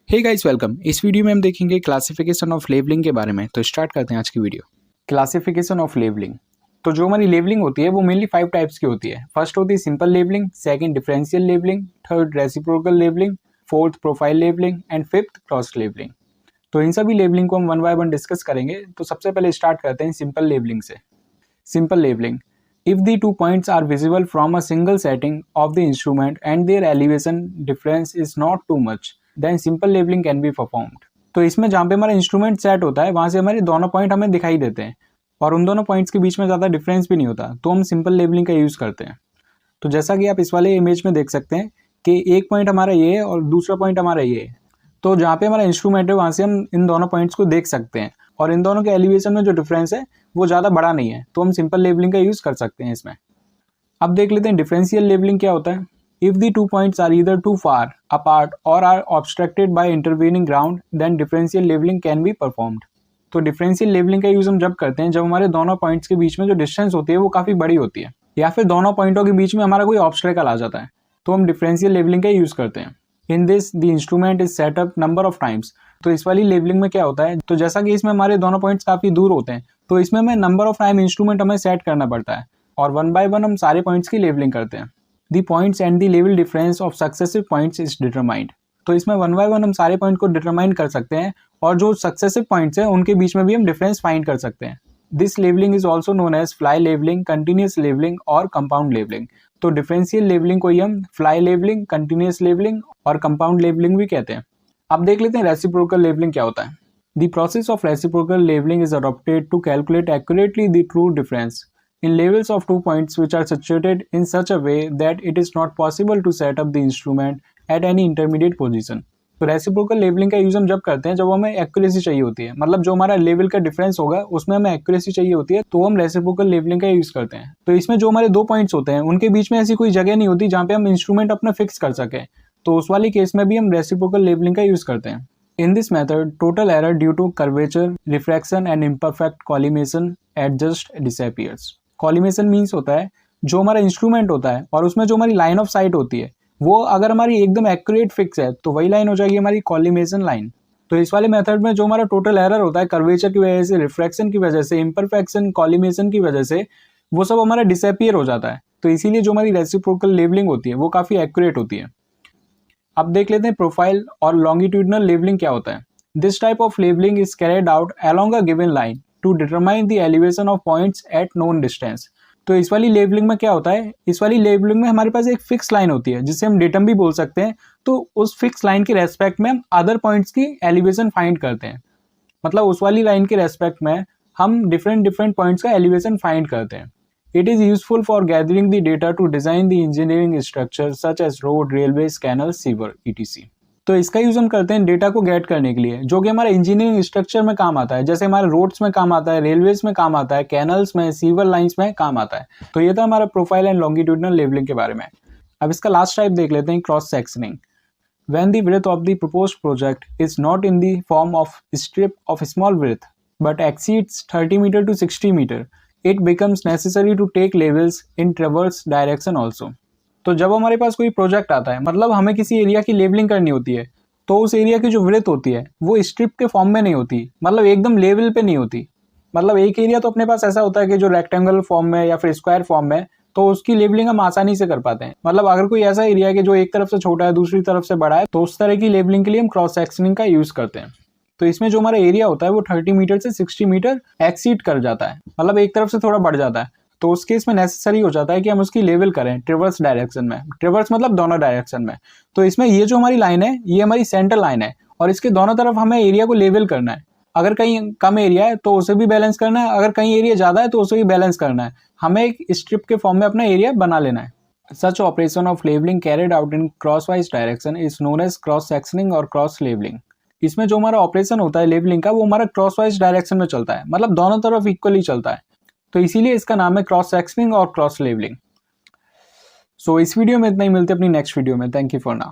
हे guys welcome. इस video में हम देखेंगे क्लासिफिकेशन ऑफ लेबलिंग के बारे में। तो स्टार्ट करते हैं आज की वीडियो। Classification of labelling. तो जो हमारी लेबलिंग होती है वो मेनली 5 टाइप्स की होती है। फर्स्ट होती है simple labelling, second differential labelling, third reciprocal labelling, fourth profile labelling and fifth cross labelling. तो इन सभी लेबलिंग को हम वन बाय वन डिस्कस करेंगे। तो सबसे पहले स्टार्ट करते हैं सिंपल लेबलिंग से। Simple labelling: if the 2 points are visible from a single setting of the instrument and their elevation difference is not too much, then simple labeling can be performed। तो इसमें जहाँ पे हमारा instrument set होता है वहाँ से हमारे दोनों पॉइंट हमें दिखाई देते हैं और उन दोनों पॉइंट्स के बीच में ज़्यादा डिफरेंस भी नहीं होता, तो हम सिंपल लेबलिंग का यूज़ करते हैं। तो जैसा कि आप इस वाले इमेज में देख सकते हैं कि एक पॉइंट हमारा ये है और दूसरा पॉइंट हमारा ये है। तो जहाँ पे हमारा इंस्ट्रूमेंट है वहाँ से हम इन दोनों पॉइंट्स को देख सकते हैं और इन दोनों के एलिवेशन में जो डिफरेंस है वो ज़्यादा बड़ा नहीं है, तो हम सिंपल लेबलिंग का यूज़ कर सकते हैं इसमें। अब देख लेते हैं डिफरेंशियल लेबलिंग क्या होता है। If the 2 points are either too far apart और are obstructed by intervening ground, then differential labelling can be performed. तो डिफरेंशियल लेबलिंग का यूज़ हम जब करते हैं जब हमारे दोनों पॉइंट्स के बीच में जो डिस्टेंस होती है वो काफ़ी बड़ी होती है या फिर दोनों पॉइंटों के बीच में हमारा कोई ऑब्स्ट्रैकल आ जाता है, तो हम डिफरेंशियल लेबलिंग का यूज़ करते हैं। In this the instrument is set up number of times. तो इस वाली लेबलिंग में क्या होता है, तो जैसा कि इसमें हमारे दोनों पॉइंट्स काफ़ी दूर होते हैं तो इसमें हमें नंबर ऑफ टाइम इंस्ट्रूमेंट हमें सेट करना पड़ता है और वन बाय वन हम सारे पॉइंट्स की लेबलिंग करते हैं। The points and the level difference of successive points is determined. तो इसमें वन बाय वन हम सारे पॉइंट को डिटरमाइन कर सकते हैं और जो सक्सेसिव पॉइंट्स हैं उनके बीच में भी हम डिफरेंस फाइंड कर सकते हैं। This levelling is also known as fly levelling, continuous levelling और कंपाउंड लेबलिंग। तो डिफरेंशियल लेबलिंग को ही हम फ्लाई लेबलिंग, कंटिन्यूस लेबलिंग और कंपाउंड लेबलिंग भी कहते हैं। अब देख लेते हैं रेसिप्रोकल लेबलिंग क्या होता है। The process of reciprocal levelling is adopted to calculate accurately the true difference in levels of 2 points which are situated in such a way that it is not possible to set up the instrument at any intermediate position। तो reciprocal labelling का use हम जब करते हैं जब हमें accuracy चाहिए होती है, मतलब जो हमारा लेवल का डिफरेंस होगा उसमें हमें एक्यूरेसी चाहिए होती है, तो हम रेसिप्रोकल लेबलिंग का यूज करते हैं। तो इसमें जो हमारे 2 पॉइंट्स होते हैं उनके बीच में ऐसी कोई जगह नहीं होती जहाँ पे हम इंस्ट्रूमेंट अपना फिक्स कर सकें, तो उस वाली केस में भी हम रेसिप्रोकल लेबलिंग का यूज करते हैं। In this method, total error due to curvature, refraction and imperfect collimation adjust disappears। Collimation means होता है जो हमारा इंस्ट्रूमेंट होता है और उसमें जो हमारी लाइन ऑफ साइट होती है वो अगर हमारी एकदम एक्यूरेट फिक्स है तो वही लाइन हो जाएगी हमारी कॉलिमेशन लाइन। तो इस वाले मेथड में जो हमारा टोटल एरर होता है कर्वेचर की वजह से, रिफ्रैक्शन की वजह से, इम्परफेक्शन, कॉलिमेशन की वजह से, वो सब हमारा डिसअपियर हो जाता है। तो इसीलिए जो हमारी रेसिप्रोकल लेबलिंग होती है वो काफ़ी एक्यूरेट होती है। अब देख लेते हैं प्रोफाइल और लॉन्गिट्यूडनल लेबलिंग क्या होता है। This type of levelling is carried out along a given line to determine the elevation of points at known distance. तो इस वाली लेबलिंग में क्या होता है, इस वाली लेबलिंग में हमारे पास एक फिक्स लाइन होती है जिसे हम डेटम भी बोल सकते हैं। तो उस फिक्स लाइन के रेस्पेक्ट में हम अदर पॉइंट्स की एलिवेशन फाइंड करते हैं, मतलब उस वाली लाइन के रेस्पेक्ट में हम डिफरेंट पॉइंट्स का एलिवेशन फाइंड करते हैं। It is useful for gathering the data to design the engineering structure such as road, railway, canal, sewer etc। तो इसका यूज हम करते हैं डेटा को गेट करने के लिए जो कि हमारे इंजीनियरिंग स्ट्रक्चर में काम आता है, जैसे हमारे रोड्स में काम आता है, रेलवेज में काम आता है, कैनल्स में, सीवर लाइंस में काम आता है। तो ये था हमारा प्रोफाइल एंड लॉन्गिट्यूडनल लेबलिंग के बारे में। अब इसका लास्ट टाइप देख लेते हैं, cross sectioning. When the width of the proposed project is not in the form of strip of small width but exceeds 30 meter to 60 meter, it becomes necessary to take labels in traverse direction also। तो जब हमारे पास कोई project आता है, मतलब हमें किसी area की लेबलिंग करनी होती है, तो उस एरिया की जो विड्थ होती है वो स्ट्रिप के फॉर्म में नहीं होती, मतलब एकदम लेवल पे नहीं होती। मतलब एक एरिया तो अपने पास ऐसा होता है कि जो रेक्टेंगल फॉर्म में या फिर स्क्वायर फॉर्म में, तो उसकी लेबलिंग हम आसानी से कर पाते हैं। मतलब अगर कोई ऐसा एरिया है कि जो एक तरफ से छोटा है दूसरी तरफ से बड़ा है, तो उस तरह की लेबलिंग के लिए हम क्रॉस सेक्शनिंग का यूज करते हैं। तो इसमें जो हमारा एरिया होता है वो 30 मीटर से 60 मीटर एक्सीड कर जाता है, मतलब एक तरफ से थोड़ा बढ़ जाता है, तो उस केस में नेसेसरी हो जाता है कि हम उसकी लेवल करें ट्रिवर्स डायरेक्शन में। ट्रिवर्स मतलब दोनों डायरेक्शन में। तो इसमें ये जो हमारी लाइन है ये हमारी सेंटर लाइन है और इसके दोनों तरफ हमें एरिया को लेवल करना है। अगर कहीं कम एरिया है तो उसे भी बैलेंस करना है, अगर कहीं एरिया ज़्यादा है तो उसे भी बैलेंस करना है। हमें एक स्ट्रिप के फॉर्म में अपना एरिया बना लेना है। Such operation of levelling carried out in crosswise direction is known as cross sectioning और क्रॉस लेबलिंग। इसमें जो हमारा ऑपरेशन होता है लेबलिंग का वो हमारा क्रॉसवाइज डायरेक्शन में चलता है, मतलब दोनों तरफ इक्वली चलता है, तो इसीलिए इसका नाम है क्रॉस सेक्शनिंग और क्रॉस लेबलिंग। सो इस वीडियो में इतना ही, मिलते हैं अपनी नेक्स्ट वीडियो में। Thank you for now.